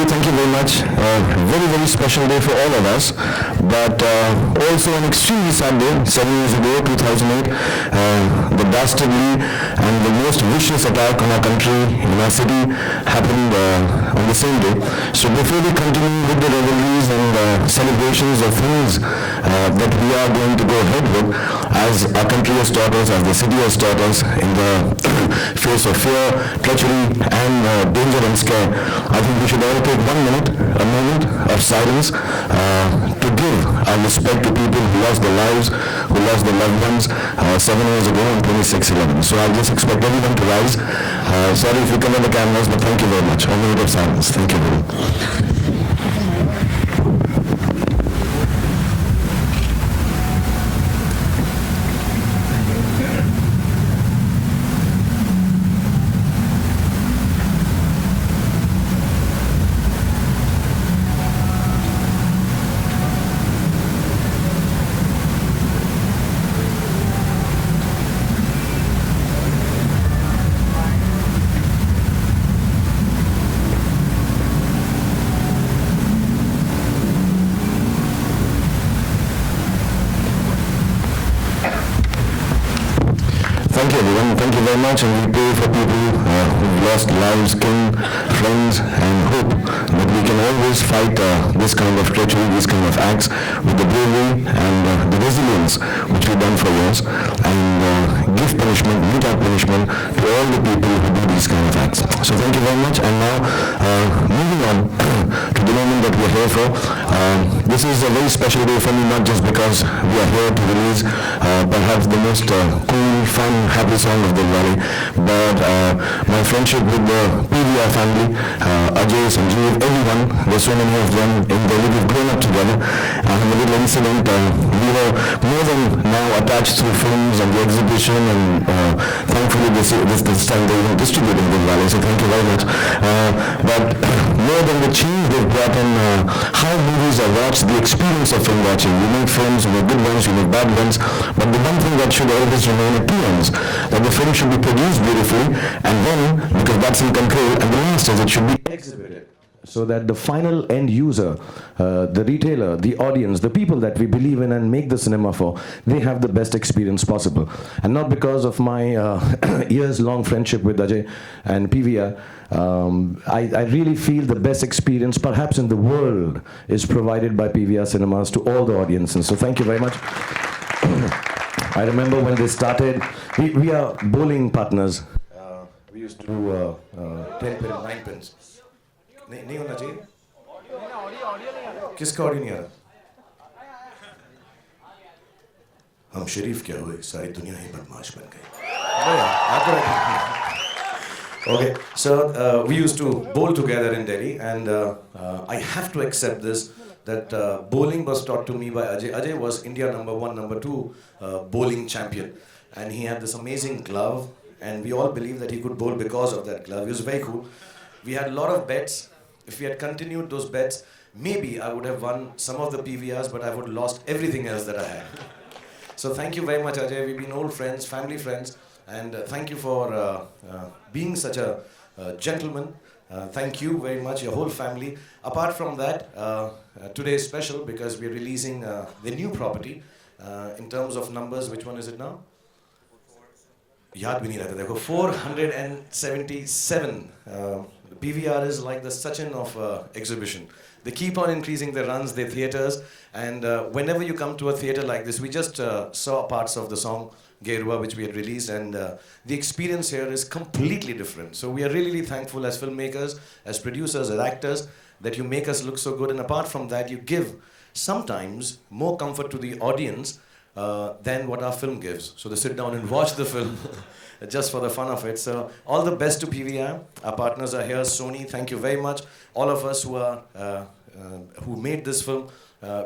Thank you very much. Very, very special day for all of us, but also an extremely sad day. 7 years ago, 2008, the dastardly and the most vicious attack on our country, in our city, happened on the same day. So before we continue with the revelries and celebrations of things that we are going to go ahead with, as our country has taught us, as the city has taught us, in the face of fear, treachery, and danger and scare, I think we should all take a moment of silence to give our respect to people who lost their lives, who lost their loved ones 7 years ago on 26/11. So I just expect everyone to rise. Sorry if you cover the cameras, but thank you very much. A minute of silence. Thank you very much. Thank you everyone, thank you very much, and we pray for people who've lost lives, kin, friends, and hope that we can always fight this kind of treachery, these kind of acts with the bravery and the resilience which we've done for years, and give punishment, mete out punishment to all the people who do these kind of acts. So thank you very much, and now moving on to the moment that we're here for. This is a very special day for me, not just because we are here to release perhaps the most cool, fun, happy song of Dilwale, but my friendship with the PVR family, Ajay, Sanjeev, everyone, there's so many of them in Delhi, we've grown up together. And a little incident, we were more than now attached through films and the exhibition, and thankfully this time they even distributed Dilwale, so thank you very much. But more than the change they've brought in, how movies are watched, the experience of film watching. We make films, we make good ones, we make bad ones, but the one thing that should always remain at two ends, that the film should be produced beautifully, and then, because that's in control, and the last is it should be exhibited, so that the final end user, the retailer, the audience, the people that we believe in and make the cinema for, they have the best experience possible. And not because of my years-long friendship with Ajay and PVR, I really feel the best experience perhaps in the world is provided by PVR cinemas to all the audiences. So thank you very much. I remember when they started, we are bowling partners. We used to do 10 pins, 9 pins. नहीं होना चाहिए? किसका audio नहीं आ रहा? हम शरीफ क्या हुए, सारी दुनिया ही बदमाश बन गई. Okay, so we used to bowl together in Delhi, and I have to accept this, that bowling was taught to me by Ajay. Ajay was India #1, #2 bowling champion, and he had this amazing glove, and we all believed that he could bowl because of that glove. He was very cool. We had a lot of bets. If we had continued those bets, maybe I would have won some of the PVRs, but I would have lost everything else that I had. So thank you very much, Ajay. We've been old friends, family friends, and thank you for being such a gentleman. Thank you very much, your whole family. Apart from that, today is special because we're releasing the new property. In terms of numbers, which one is it now? याद भी नहीं रहता देखो 477. PVR is like the Sachin of exhibition. They keep on increasing their runs, their theatres, and whenever you come to a theatre like this, we just saw parts of the song Gerua, which we had released, and the experience here is completely different. So we are really, really thankful as filmmakers, as producers, as actors, that you make us look so good, and apart from that, you give sometimes more comfort to the audience than what our film gives. So they sit down and watch the film just for the fun of it. So all the best to PVR. Our partners are here. Sony, thank you very much. All of us who made this film,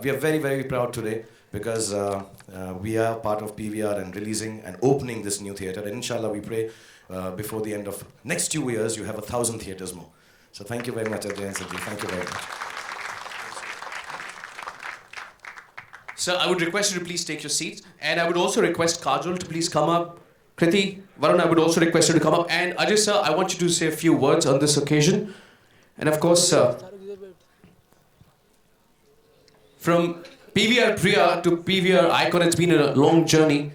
we are very, very proud today because we are part of PVR and releasing and opening this new theatre. And inshallah, we pray before the end of next 2 years, you have 1,000 theatres more. So thank you very much, Ajay and Sanjeev. Thank you very much. So I would request you to please take your seats, and I would also request Kajol to please come up, Kriti, Varun, I would also request you to come up. And Ajay sir, I want you to say a few words on this occasion. And of course, from PVR Priya to PVR Icon, it's been a long journey.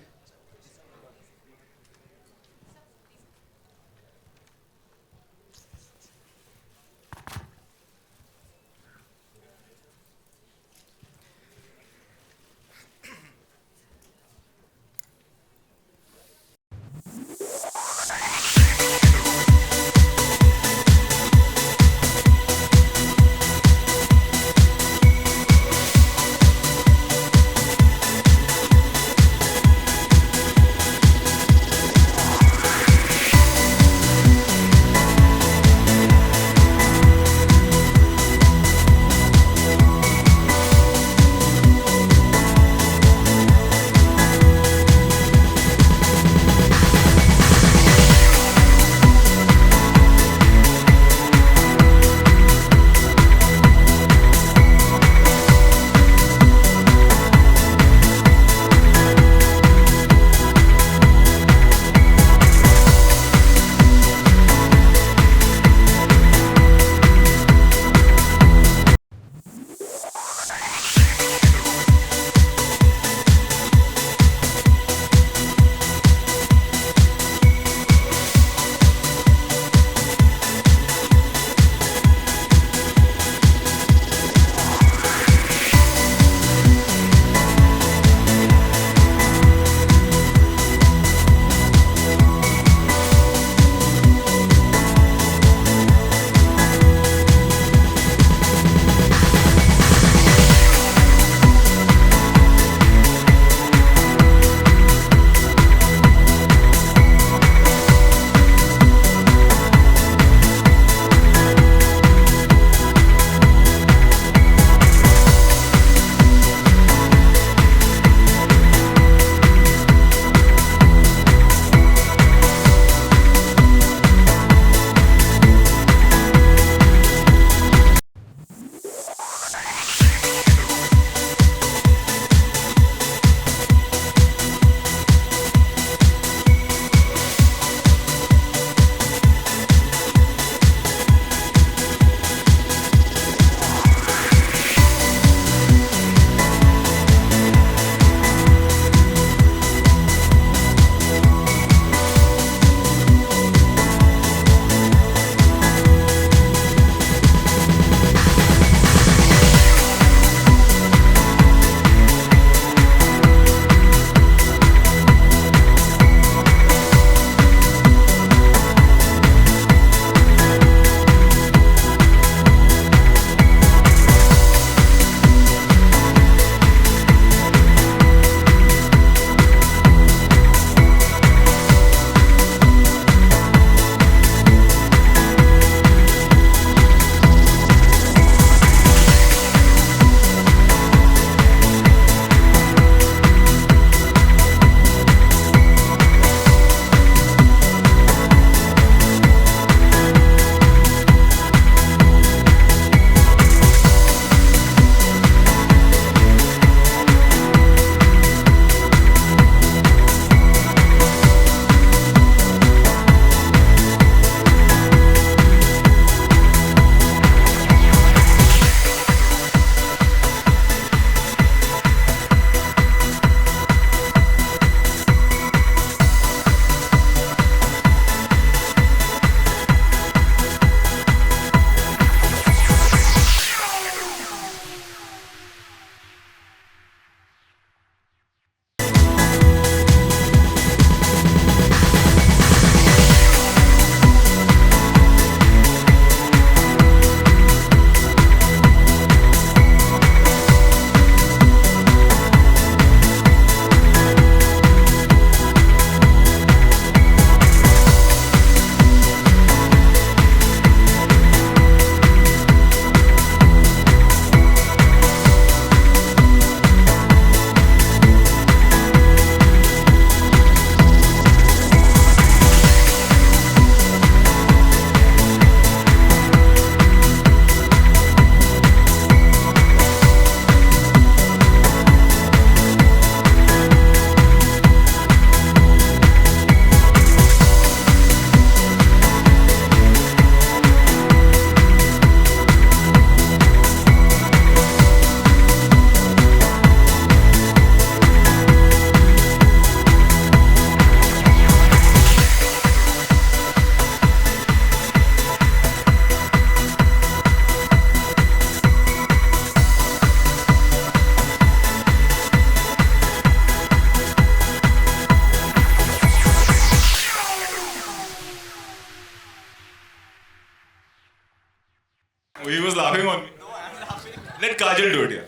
Let Kajal do it, yeah.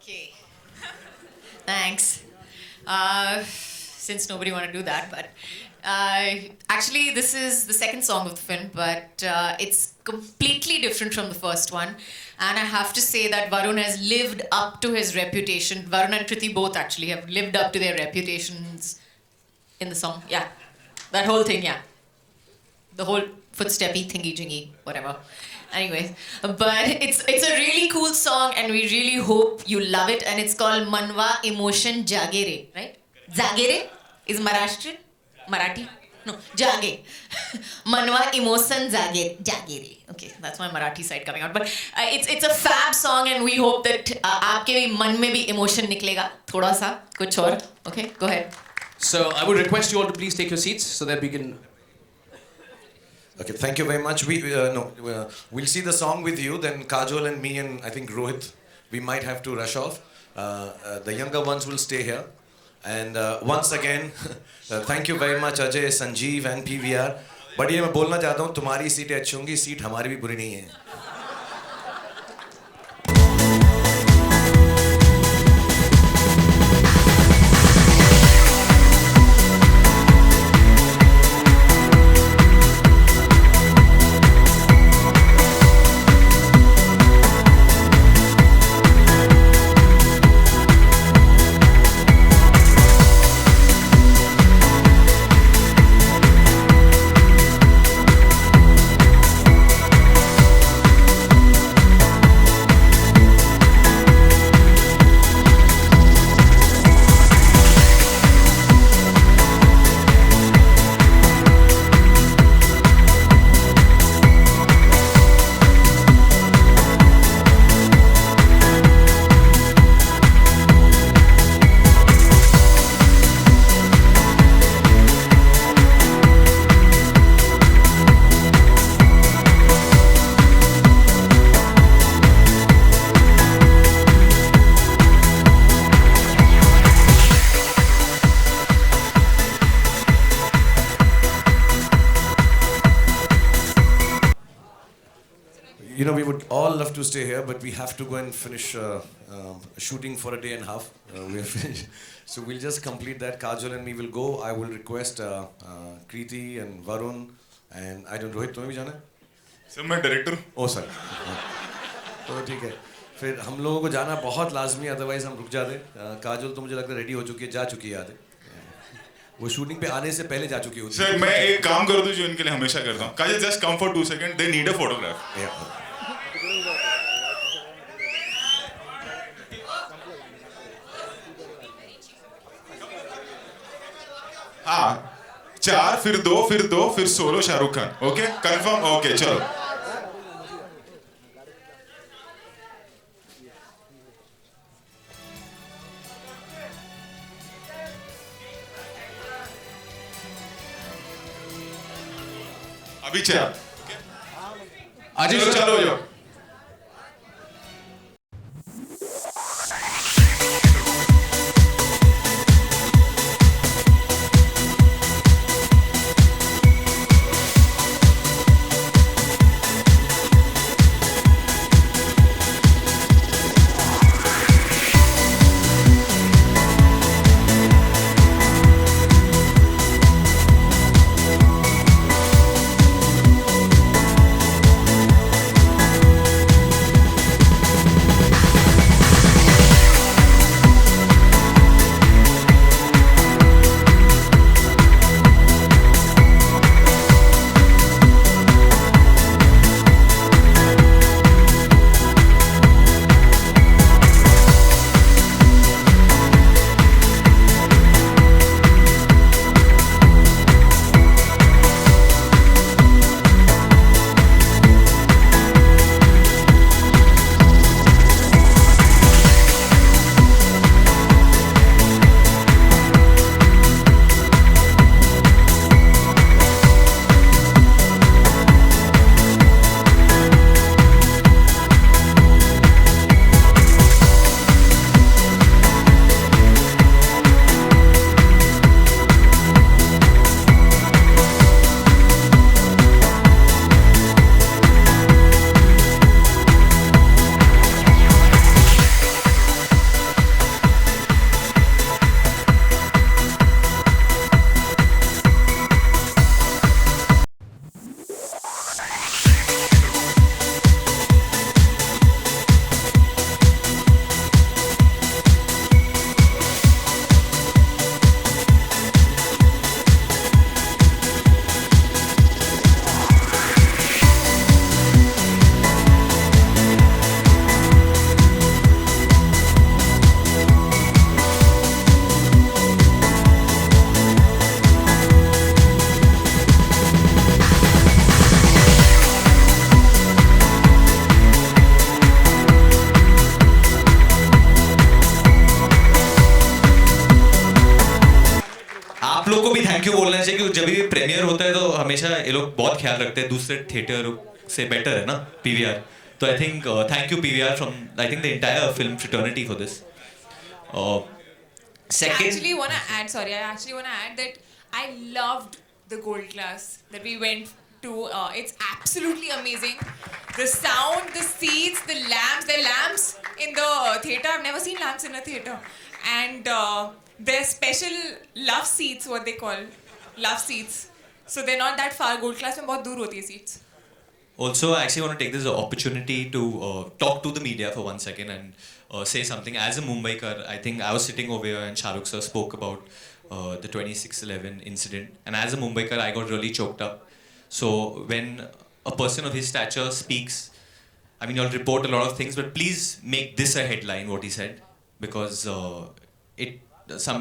Okay. Thanks. Since nobody want to do that, but actually this is the second song of the film, but it's completely different from the first one. And I have to say that Varun has lived up to his reputation. Varun and Kriti both actually have lived up to their reputations in the song. Yeah. That whole thing, yeah. The whole footsteppy thingy-jingy, whatever. Anyway, but it's a really cool song and we really hope you love it, and it's called Manwa Emotion Jagere, right? Jagere is Maharashtrian? Marathi? No, Jage. Manwa Emotion Jagere. Okay, that's my Marathi side coming out. But it's a fab song and we hope that आपके भी मन में भी emotion निकलेगा थोड़ा सा कुछ और. Okay, go ahead. So I would request you all to please take your seats so that we can. Okay, thank you very much. We'll see the song with you, then Kajol and me and I think Rohit, we might have to rush off. The younger ones will stay here. And once again, thank you very much Ajay, Sanjeev and PVR. But ये मैं बोलना चाहता हूँ, तुम्हारी सीटें अच्छी होंगी, seat हमारी भी बुरी नहीं है. You know, we would all love to stay here, but we have to go and finish shooting for a day and a half. We are finished. So we'll just complete that. Kajol and me will go. I will request Kriti and Varun and I don't know, Rohit, तुम्हें भी जाना है? Sir, मैं director. Oh, sorry. तो ठीक है. फिर हम लोगों को जाना बहुत लाजमी, अदरवाइज हम रुक जाते. काजल तो मुझे लगता है रेडी हो चुकी है, जा चुकी है आधे. वो शूटिंग पे आने से पहले जा चुकी होती है. Sir, मैं एक काम कर दूं जो इनके लिए हमेशा करता हूँ. Kajal, just come for 2 seconds. They need a photograph. Yeah. हाँ, 4 फिर 2 फिर 2 फिर solo Shahrukh Khan. Okay, confirm. Okay, चलो. अभी चल. Ajay, चलो जाओ. जब भी प्रीमियर होता है तो हमेशा ये लोग बहुत ख्याल रखते हैं दूसरे थिएटर से बेटर है ना पीवीआर. तो I think thank you PVR from I think the entire film fraternity for this. Second, I actually want to add that I loved the gold class that we went to. It's absolutely amazing. The sound, the seats, the lamps in the theatre. I've never seen lamps in a theatre. And they're special love seats, what they call love seats. So they're not that far. Gold class में बहुत दूर होती है seats. also, I actually want to take this opportunity to talk to the media for 1 second and say something. As a Mumbaikar, I think I was sitting over here and Shah Rukh sir spoke about the 26/11 incident. And as a Mumbaikar, I got really choked up. So when a person of his stature speaks, I mean, you'll report a lot of things, but please make this a headline, what he said, because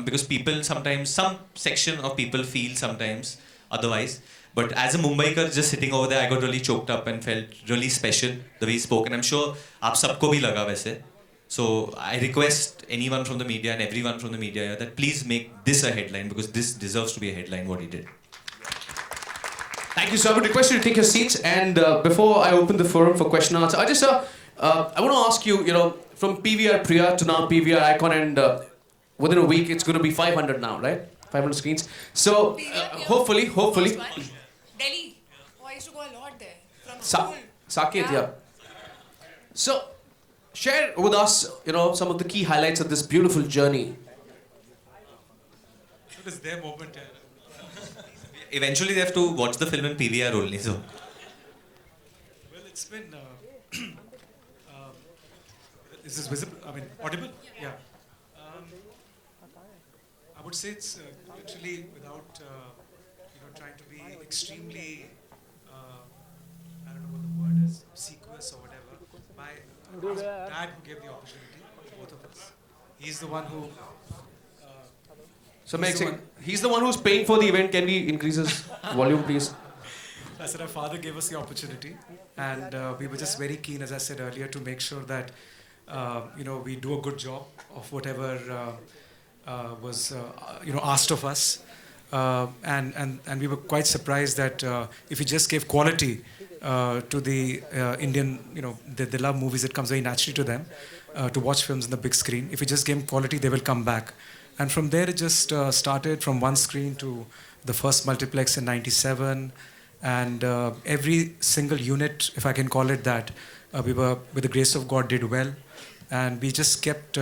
because people sometimes, some section of people feel sometimes otherwise. But as a Mumbaikar, just sitting over there, I got really choked up and felt really special the way he spoke. And I'm sure aap sabko bhi laga waise. So I request anyone from the media and everyone from the media here that please make this a headline, because this deserves to be a headline, what he did. Thank you, sir. I would request you to take your seats. And before I open the forum for question and answer, I want to ask you, from PVR Priya to now PVR Icon, and within a week, it's going to be 500 now, right? 500 screens. So hopefully. Delhi. Oh, I used to go a lot there. From school. Saket, yeah. So share with us, some of the key highlights of this beautiful journey. It is their moment. Eventually, they have to watch the film in PVR only. So. Well, it's been. Is this visible? I mean, audible? Yeah. I would say it's literally without, trying to be extremely, I don't know what the word is, sequence or whatever. My dad who gave the opportunity to both of us. He's the one who. So he's the one who's paying for the event. Can we increase his volume, please? I said our father gave us the opportunity, and we were just very keen, as I said earlier, to make sure that we do a good job of whatever was asked of us, and we were quite surprised that if we just gave quality to the Indian, they love movies. It comes very naturally to them to watch films on the big screen. If we just give them quality, they will come back. And from there, it just started from one screen to the first multiplex in '97, and every single unit, if I can call it that, we were, with the grace of God, did well. And we just kept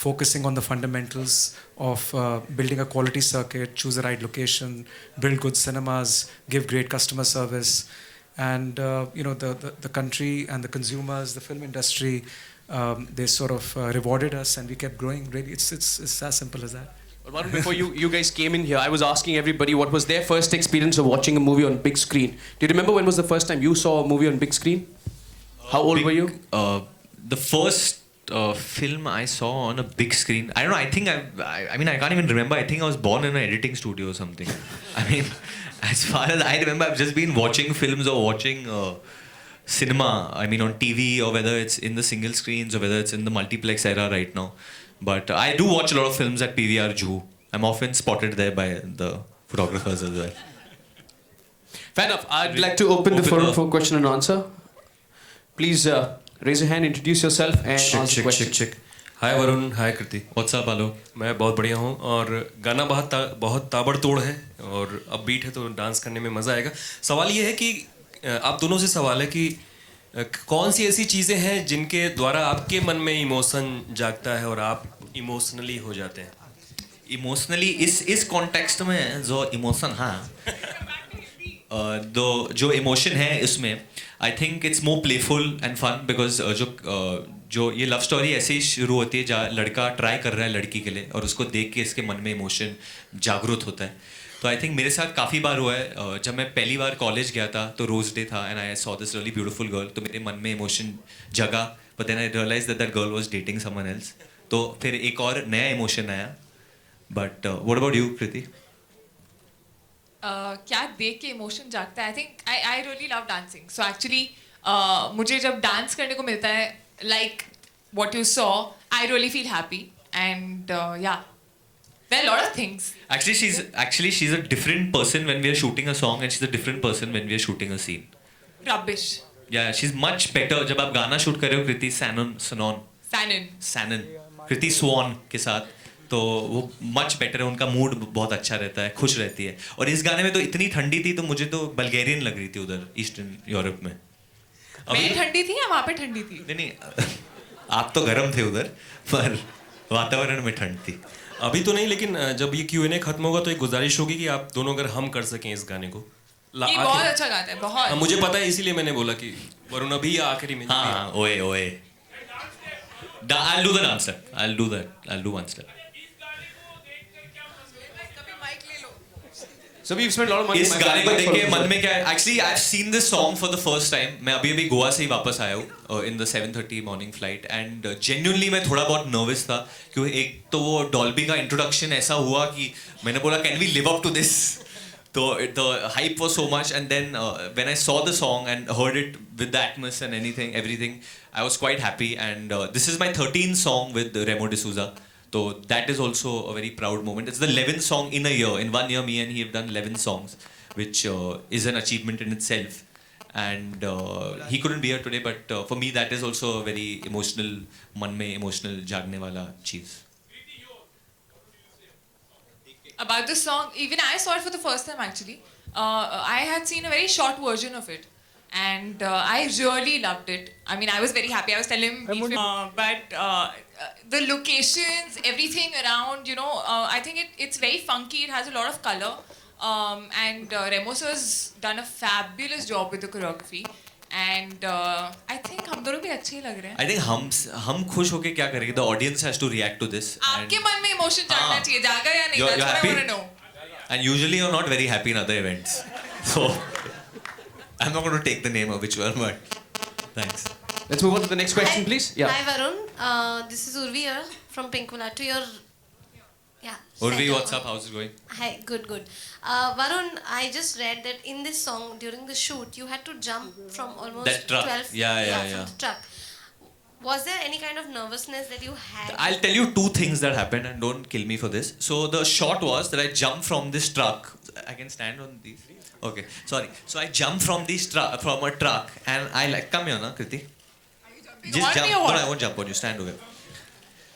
focusing on the fundamentals of building a quality circuit, choose the right location, build good cinemas, give great customer service. And the country and the consumers, the film industry, they sort of rewarded us, and we kept growing. Really, it's as simple as that. Well, Varun, before you guys came in here, I was asking everybody what was their first experience of watching a movie on big screen. Do you remember when was the first time you saw a movie on big screen? How old were you? The first film I saw on a big screen, I don't know, I think I mean, I can't even remember. I think I was born in an editing studio or something. I mean, as far as I remember, I've just been watching films or watching cinema, I mean, on TV, or whether it's in the single screens or whether it's in the multiplex era right now. But I do watch a lot of films at PVR Juhu. I'm often spotted there by the photographers as well. Fair enough. I'd like to open the forum for question and answer. Please raise your hand, introduce yourself, and ask the question. Hi Varun, hi Kriti. What's up, Alo? मैं बहुत बढ़िया हूँ, और गाना बहुत ताबड़तोड़ है और अपबीट है, तो डांस करने में मज़ा आएगा. सवाल ये है कि आप दोनों से सवाल है कि कौन सी ऐसी चीज़ें हैं जिनके द्वारा आपके मन में इमोशन जागता है और आप इमोशनली हो जाते हैं. इमोशनली इस कॉन्टेक्स्ट में जो इमोशन, हाँ, जो इमोशन है इसमें, I think it's more playful and fun, because जो ये लव स्टोरी ऐसे ही शुरू होती है जहाँ लड़का ट्राई कर रहा है लड़की के लिए और उसको देख के इसके मन में इमोशन जागरूक होता है. तो आई थिंक मेरे साथ काफ़ी बार हुआ है. जब मैं पहली बार कॉलेज गया था तो रोज डे था, and I saw this really beautiful girl, तो मेरे मन में इमोशन जगा. But then I realize that girl was dating someone else, तो फिर एक और नया इमोशन आया. But what about you, Kriti? क्या देख के इमोशन जागता है? I think I really love dancing. So actually मुझे जब डांस करने को मिलता है, like what you saw, I really feel happy, and या. There are a lot of things. Actually she's a different person when we are shooting a song, and she's a different person when we are shooting a scene. Rubbish. Yeah, she's much better. जब आप गाना shoot कर रहे हो कृति सैनन कृति स्वान के साथ, तो वो मच बेटर है. उनका मूड बहुत अच्छा रहता है, खुश रहती है. और इस गाने में तो इतनी ठंडी थी, तो मुझे तो बल्गेरियन लग रही थी उधर ईस्टर्न यूरोप में. मैं ठंडी थी या वहाँ पे ठंडी थी? नहीं आप तो गर्म थे उधर, पर वातावरण में ठंड थी. अभी तो नहीं, लेकिन जब ये Q&A खत्म होगा तो एक गुजारिश होगी कि आप दोनों अगर हम कर सकें इस गाने को. ये बहुत अच्छा गाता है, बहुत. मुझे पता है, इसीलिए मैंने बोला कि वरुण अभी या आखिरी में. हाँ, ओए. I'll do the dance step. I'll do one step. So we've spent a lot of money. इस गाने को देख के मन में क्या है? Actually, I've seen this song for the first time. मैं अभी गोवा से ही वापस आया हूँ in the 7:30 morning flight, and genuinely मैं थोड़ा बहुत nervous था, क्योंकि एक तो वो डॉल्बी का introduction ऐसा हुआ कि मैंने बोला can we live up to this? So the hype was so much, and then when I saw the song and heard it with the atmosphere and everything, I was quite happy. And this is my 13th song with Remo D'Souza. So that is also a very proud moment. It's the 11th song in a year. In 1 year, me and he have done 11 songs, which is an achievement in itself. And he couldn't be here today, but for me that is also a very emotional, मन में emotional जागने वाला चीज़. About the song, even I saw it for the first time actually. I had seen a very short version of it, and I really loved it. I mean, I was very happy. I was telling him, but the locations, everything around, I think it's very funky. It has a lot of color, and Remo sir's done a fabulous job with the choreography. And I think हम दोनों भी अच्छे ही लग रहे हैं. I think हम खुश होके क्या करेंगे? The audience has to react to this. आपके मन में emotion जागना चाहिए, जागा या नहीं? That's what I want to know. And usually you're not very happy in other events, so I'm not going to take the name of which one, but thanks. Let's move on to the next question, please. Yeah. Hi Varun, this is Urvi here from Pinkula. To your Urvi, what's up? How's it going? Hi, good. Varun, I just read that in this song during the shoot you had to jump from almost that truck. 12 Yeah. from the truck. Was there any kind of nervousness that you had? I'll tell you two things that happened, and don't kill me for this. So the shot was that I jumped from this truck. I can stand on these. Okay, sorry. So I jumped from a truck, and I come here, na, Kriti. Just jump. No, I won't jump on you. Stand over.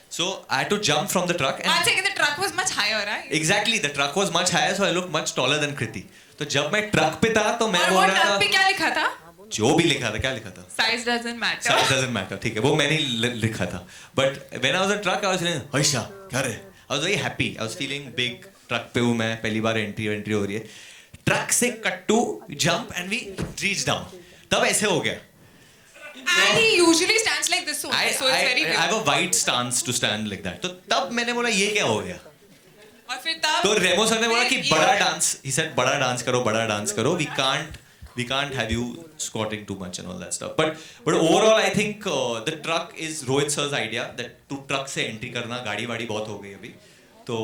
So I had to jump from the truck. One second, the truck was much higher, right? Exactly, the truck was much higher, so I looked much taller than Kriti. तो जब मैं truck पे था तो मैं बोल रहा था. पे क्या लिखा था? जो भी लिखा था, क्या लिखा था? Size doesn't matter. Size doesn't matter. ठीक है, वो मैंने लिखा था. But when I was in truck, I was like, "Hey Shah, क्या रे?" I was very happy. I was feeling big. Truck पे हूँ मैं, पहली बार एंट्री हो रही है. ट्रक से cut to jump and we reach down. तब ऐसे हो गया. And he usually stands like this, so it's very big. I have a wide stance to stand like that. तो तब मैंने बोला ये क्या हो गया? और फिर तब तो रेमो सर ने बोला कि बड़ा डांस. He said बड़ा डांस करो. We can't have you squatting too much and all that stuff. But overall I think the truck is Rohit sir's idea that to truck से entry करना. गाड़ी वाड़ी बहुत हो गई अभी. तो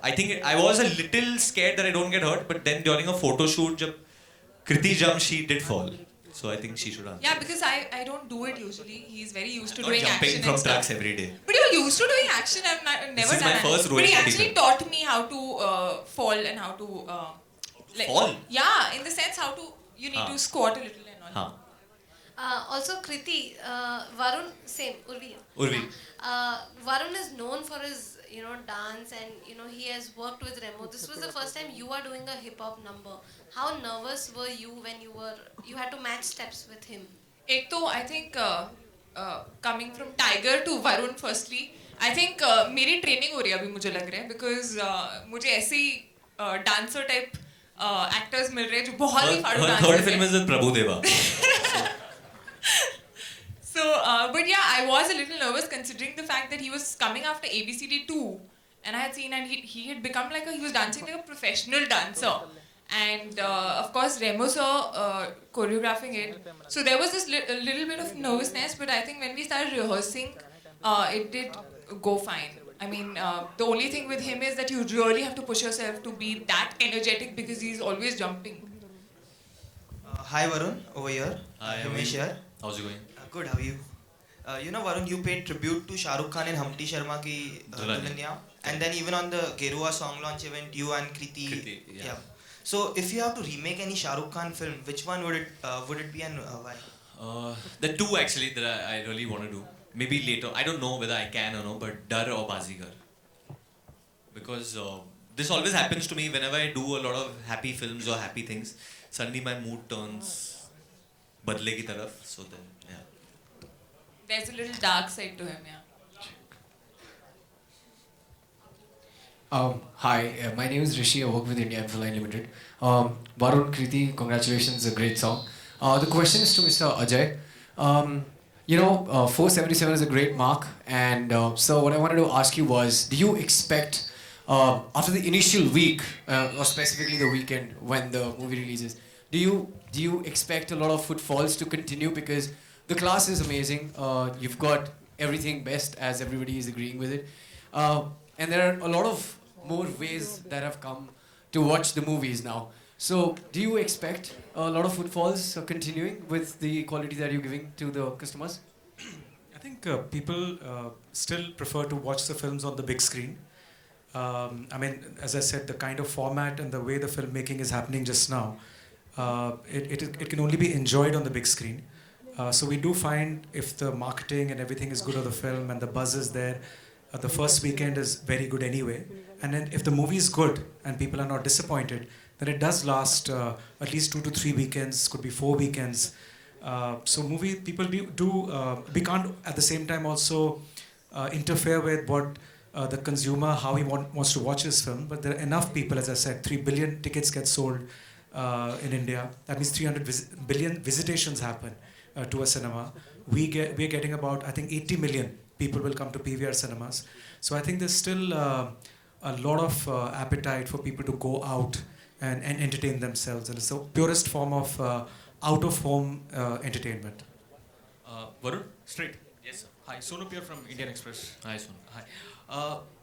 I think I was a little scared that I don't get hurt. But then during a photo shoot जब Kriti jumped, she did fall. So I think she should answer. Yeah, because I don't do it usually. He's very used to Not doing jumping action from and stuff. trucks every day. But you're used to doing action. I've never This is done my first it. role But he in actually Kriti. taught me how to fall and how to Fall? Yeah, in the sense how to you need to squat a little and all. Also Kriti, Varun, same, Urvi. Varun is known for his dance, and he has worked with Remo. This was the first time you are doing a hip hop number. How nervous were you when you had to match steps with him? एक तो I think coming from Tiger to Varun firstly, I think मेरी training हो रही है अभी मुझे लग रहा है because मुझे ऐसे ही dancer type actors मिल रहे हैं जो बहुत ही फाड़ू dancers Third film is with Prabhu Deva. So, but yeah, I was a little nervous considering the fact that he was coming after ABCD 2, and I had seen, and he had become he was dancing like a professional dancer, and of course Remo sir choreographing it. So there was this little bit of nervousness, but I think when we started rehearsing, it did go fine. I mean, the only thing with him is that you really have to push yourself to be that energetic because he's always jumping. Hi Varun, over here. Hi, Homage here. how's it going? Good, how are you? You know, Varun, you paid tribute to Shah Rukh Khan in Humpty Sharma ki Dulhania, and then even on the Gerua song launch event, you and Kriti. Yeah. So if you have to remake any Shah Rukh Khan film, which one would it be and why? The two actually that I really want to do. Maybe later. I don't know whether I can or no, but Dar or Bazigar. Because this always happens to me whenever I do a lot of happy films or happy things. Suddenly my mood turns badle ki taraf. So then, yeah. There's a little dark side to him, yeah. Hi, my name is Rishi. I work with India Infoline Limited. Varun, Kriti, congratulations, a great song. The question is to Mr. Ajay. 477 is a great mark, and so what I wanted to ask you was, do you expect, after the initial week, or specifically the weekend when the movie releases, do you expect a lot of footfalls to continue? Because the class is amazing. You've got everything best, as everybody is agreeing with it. And there are a lot of more ways that have come to watch the movies now. So, do you expect a lot of footfalls continuing with the quality that you're giving to the customers? I think people still prefer to watch the films on the big screen. I mean, as I said, the kind of format and the way the filmmaking is happening just now, it can only be enjoyed on the big screen. So we do find if the marketing and everything is good of the film and the buzz is there, the first weekend is very good anyway. And then if the movie is good and people are not disappointed, then it does last at least 2 to 3 weekends, could be 4 weekends. So people we can't at the same time also interfere with what the consumer, how he wants to watch his film. But there are enough people, as I said, 3 billion tickets get sold in India. That means 300 billion visitations happen to a cinema. We're getting about, I think, 80 million people will come to PVR cinemas. So I think there's still a lot of appetite for people to go out and entertain themselves. And it's the purest form of out-of-home entertainment. Varun, straight. Yes, sir. Hi, Sonu Pierre from Indian Express. Hi, Sonu. Hi.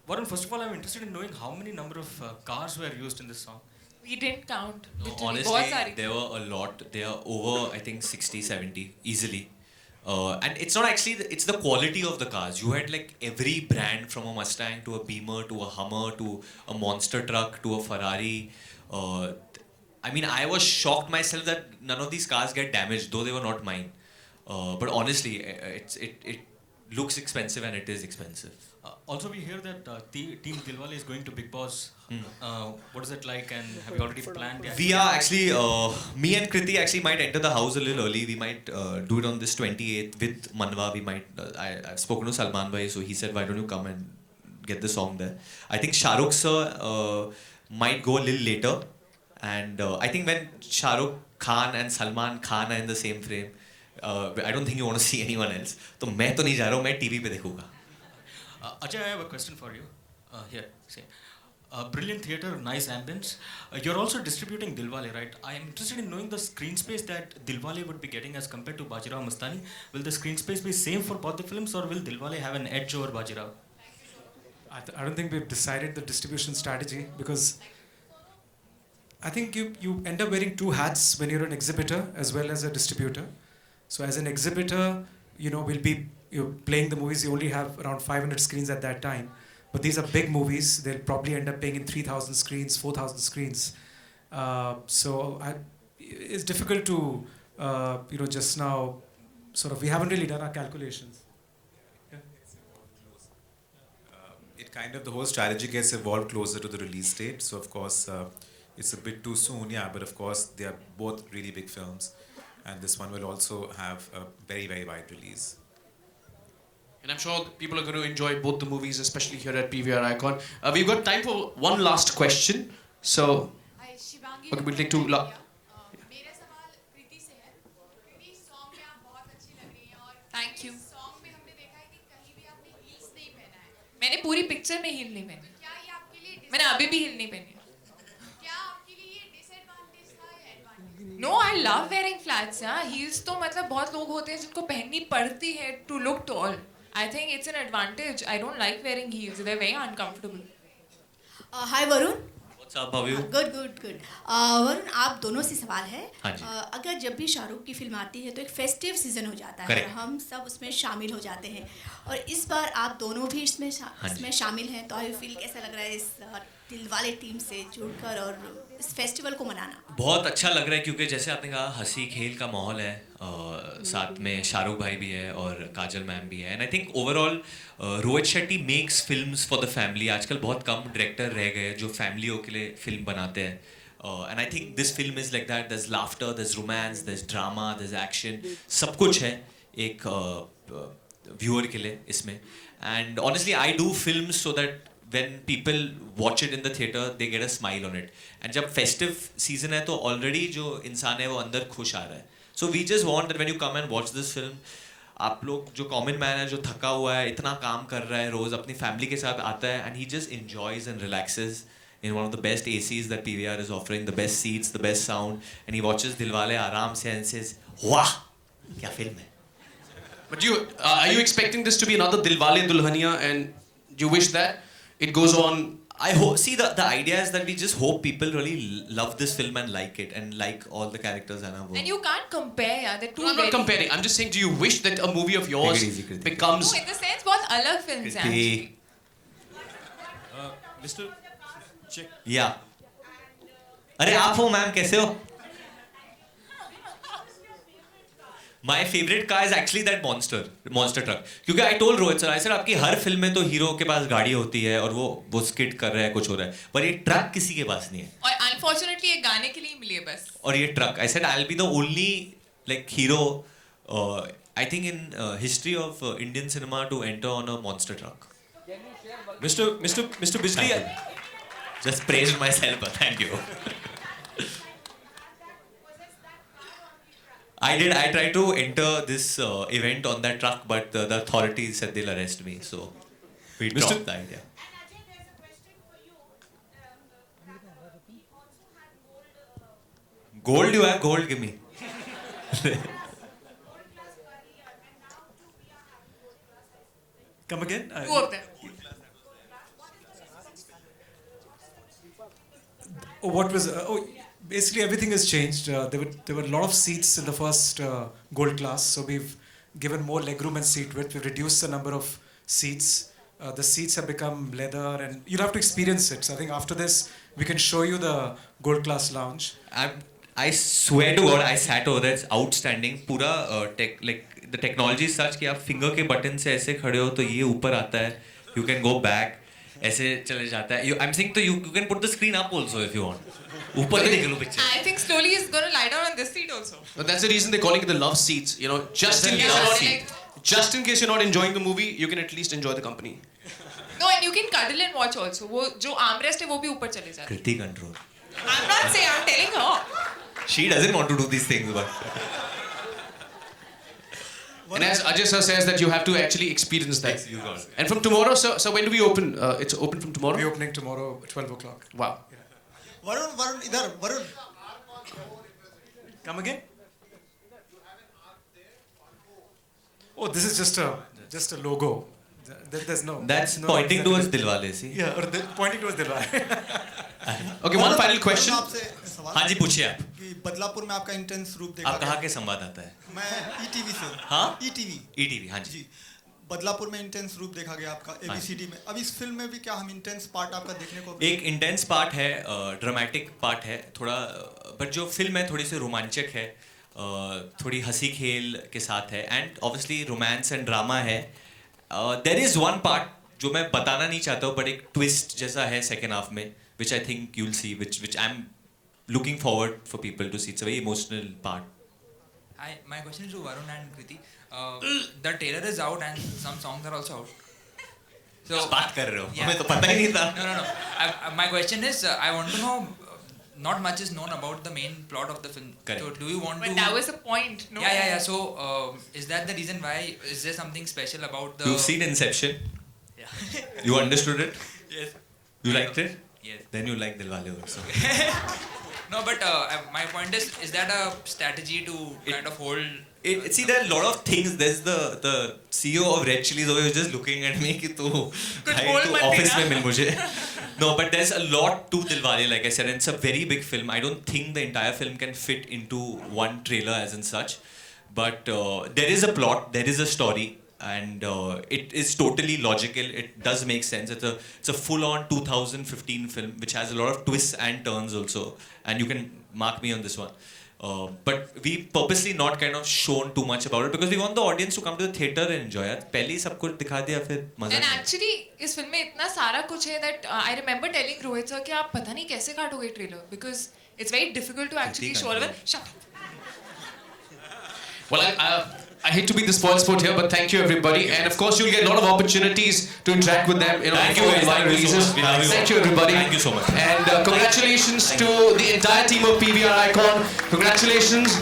Varun, first of all, I'm interested in knowing how many number of cars were used in this song. We didn't count. No, Literally. honestly, there were a lot. They are over, I think, 60, 70, easily. And it's not actually, it's the quality of the cars. You had like every brand from a Mustang to a Beamer to a Hummer to a monster truck to a Ferrari. I mean, I was shocked myself that none of these cars get damaged, though they were not mine. But honestly, it looks expensive and it is expensive. Also, we hear that Team Dilwale is going to Big Boss. What is it like, and have you already planned? We are actually, me and Kriti actually might enter the house a little early. We might do it on this 28th with Manwa. We might, I've spoken to Salman Bhai, so he said, why don't you come and get the song there. I think Shah Rukh sir might go a little later. And I think when Shah Rukh Khan and Salman Khan are in the same frame, I don't think you want to see anyone else. So मैं तो नहीं जा रहा हूँ, मैं TV पे देखूँगा. Ajay, I have a question for you. Here, say. Brilliant theatre, nice ambience. You're also distributing Dilwale, right? I am interested in knowing the screen space that Dilwale would be getting as compared to Bajirao Mastani. Will the screen space be same for both the films, or will Dilwale have an edge over Bajirao? I don't think we've decided the distribution strategy, because I think you end up wearing 2 hats when you're an exhibitor as well as a distributor. So as an exhibitor, you're playing the movies, you only have around 500 screens at that time. But these are big movies. They'll probably end up playing in 3,000 screens, 4,000 screens. It's difficult to, just now, we haven't really done our calculations. Yeah. The whole strategy gets evolved closer to the release date. So of course, it's a bit too soon, yeah, but of course, they are both really big films. And this one will also have a very, very wide release. And I'm sure people are going to enjoy both the movies, especially here at PVR Icon. We've got time for one last question. So, okay, we'll take 2 Thank you. मैंने पूरी picture में heal नहीं पहनी. मैंने अभी भी heal नहीं पहनी. No, I love wearing flats. Yeah, heels तो मतलब बहुत लोग होते हैं जिनको पहननी पड़ती है to look tall. I think it's an advantage. I don't like wearing heels. They're very uncomfortable. Hi Varun. सब भावियों गुड गुड गुड वरुण, आप दोनों से सवाल है। हाँ जी। अगर जब भी शाहरुख की फिल्म आती है तो एक फेस्टिव सीजन हो जाता है Correct. और हम सब उसमें शामिल हो जाते हैं, और इस बार आप दोनों भी इसमें इसमें शामिल हैं, तो आई फील कैसा लग रहा है इस दिलवाले टीम से जुड़कर और इस फेस्टिवल को मनाना? बहुत अच्छा लग रहा है क्योंकि जैसे आपने कहा हंसी खेल का माहौल है, साथ में शाहरुख भाई भी है और काजल मैम भी है, and I think overall Rohit Shetty makes films for the family. आजकल बहुत कम डायरेक्टर रह गए जो फैमिलियों के लिए फिल्म बनाते हैं, and I think this film is like that. there's laughter, there's romance, there's drama, there's action, सब कुछ है एक व्यूअर के लिए इसमें। And honestly I do film so that when people watch it in the theater, they get a smile on it. And जब festive season है तो already जो इंसान है वो अंदर खुश आ रहा है. So we just want that when you come and watch this film, आप लोग जो common man है जो थका हुआ है, इतना काम कर रहा है रोज, अपनी family के साथ आता है and he just enjoys and relaxes in one of the best ACs that PVR is offering, the best seats, the best sound, and he watches Dilwale आराम से and says, वाह क्या film है. But are you expecting this to be another Dilwale Dulhania, and you wish that it goes on? I hope. See, the idea is that we just hope people really love this film and like it and like all the characters and our work. And you can't compare, yeah. They're two I'm not comparing. I'm just saying, do you wish that a movie of yours becomes? No, in the sense, बहुत अलग films हैं actually. Mr. Check. Yeah. अरे आप हो ma'am, कैसे हो? My favorite car is actually that monster truck. क्योंकि I told Rohit sir, I said आपकी हर फिल्म में तो हीरो के पास गाड़ी होती है और वो स्किट कर रहा है, कुछ हो रहा है, पर ये ट्रक किसी के पास नहीं है. और unfortunately ये गाने के लिए मिली है बस. और ये truck, I said I'll be the only like hero, I think in history of Indian cinema to enter on a monster truck. Mr. Bijli. Just praised myself, but thank you. I tried to enter this event on that truck, but the authorities said they'll arrest me, so we dropped the idea. Gold you have? Gold, give me. Come again? Two of them. What was... basically everything has changed. There were a lot of seats in the first gold class, so we've given more legroom and seat width. We've reduced the number of seats. The seats have become leather, and you'll have to experience it. So I think after this, we can show you the gold class lounge. I swear to God, I sat over there. It's outstanding. पूरा like the technology is such कि आप finger के button से ऐसे खड़े हो तो ये ऊपर आता है. You can go back. ऐसे चले जाता है. I'm saying तो you can put the screen up also if you want. ऊपर ही देख लो picture. I think slowly he's going to lie down on this seat also. But that's the reason they're calling it the love seats. You know, just in case you're not enjoying the movie, you can at least enjoy the company. No, and you can cuddle and watch also. वो जो armrest है वो भी ऊपर चले जाते हैं. Kriti control. I'm not saying, I'm telling her. She doesn't want to do these things, but. And as Ajay sir says that you have to actually experience that. And from tomorrow, so when do we open? It's open from tomorrow? We're opening tomorrow at 12 o'clock. Wow. Varun, idhar, Varun. Come again? Oh, this is just a logo. There's no... That's no pointing towards Dilwale, see? Yeah, or pointing towards Dilwale. Okay, one final question. हाँ जी, पूछिए आप. कि बदलापुर में आपका intense रूप देखा. आप कहाँ के संवाददाता है? मैं ETV से. हाँ? ETV, हाँ जी. बदलापुर में इंटेंस रूप देखा गया आपका ABCD में. अब इस फिल्म में भी क्या हम इंटेंस पार्ट आपका देखने को? एक इंटेंस पार्ट है, ड्रामेटिक पार्ट है थोड़ा, बट जो फिल्म है थोड़ी सी रोमांचक है, थोड़ी हंसी खेल के साथ है, and obviously romance and drama है. देयर इज वन पार्ट जो मैं बताना नहीं चाहता हूँ, बट एक ट्विस्ट जैसा है सेकेंड हाफ में, which I think you'll see, which I'm looking forward for people to see. It's a very emotional part. Hi, my question is to Varun and Kriti. The trailer is out and some songs are also out. So बात कर रहे हो? हमें तो पता ही नहीं था. No. My question is, I want to know. Not much is known about the main plot of the film. Correct. So do you want to? But that was the point, no? Yeah. So is that the reason why? Is there something special about the? You've seen Inception. Yeah. You understood it? Yes. You liked it? Yes. Then you like Dilwale also. No, but my point is that a strategy to kind of hold? See, there are a lot of things. There's the CEO of Red Chilies over here just looking at me कि तू भाई तू office में मिल मुझे. No, but there's a lot to Dilwale, like I said, and it's a very big film. I don't think the entire film can fit into one trailer as in such. But there is a plot, there is a story, and it is totally logical. It does make sense. It's a full-on 2015 film, which has a lot of twists and turns also. And you can mark me on this one. But we purposely not kind of shown too much about it because we want the audience to come to the theater and enjoy it. पहले ही सब कुछ दिखा दिया फिर मजा And actually इस film में इतना सारा कुछ है that I remember telling Rohit sir कि आप पता नहीं कैसे काटोगे trailer because it's very difficult to actually show all of it. Shut up. Well, I hate to be the spoil sport here, but thank you everybody, and of course you'll get a lot of opportunities to interact with them. Thank you guys. Thank you so much. We love you. Thank you everybody. Thank you so much. And congratulations to the entire team of PVR Icon. Congratulations.